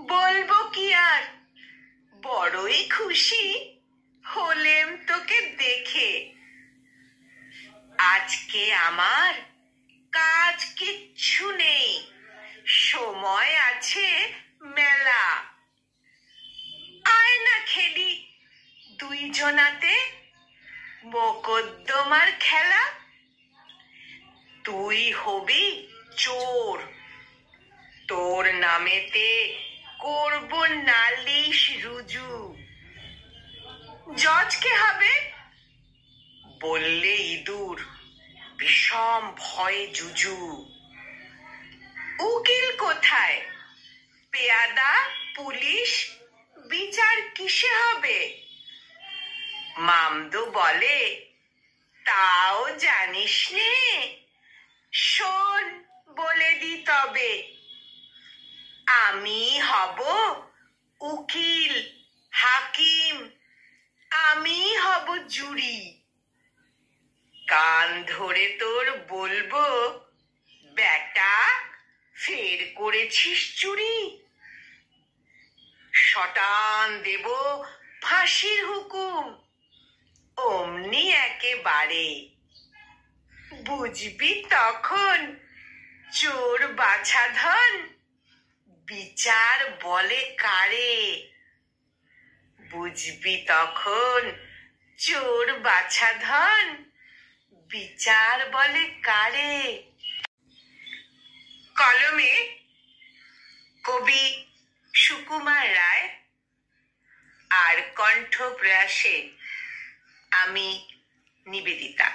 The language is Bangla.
বলবো কি আর, বড়ই খুশি হলেম তোকে দেখে। আজকে আমার কাজ কিচ্ছু নেই, সময় আছে মেলা। আয় না খেলি দুইজনাতে মকদ্দমার খেলা। তুই হবি চোর, তোর নামেতে করব নালিশ রুজু। জজ কে হবে? বললে ইঁদুর বিষম ভয়ে জুজু। উকিল কোথায়? পেয়াদা পুলিশ বিচার কিসে হবে? মামদো বলে তাও জানিস নে, শোন বলে দি তবে। আমি হব উকিল হাকিম, আমি হব জুরি। কান ধরে তোর বলবো, বেটা ফের করেছিস চুরি। শটান দেব ফাঁসির হুকুম, অমনি একেবারে। বুঝবি তখন চোর বাছা ধন, বিচার বলে কারে। বুঝবি তখন চোর বাছা ধন, বিচার বলে কারে। কলমে কবি সুকুমার রায়, আর কণ্ঠ প্রয়াসে আমি নিবেদিতা।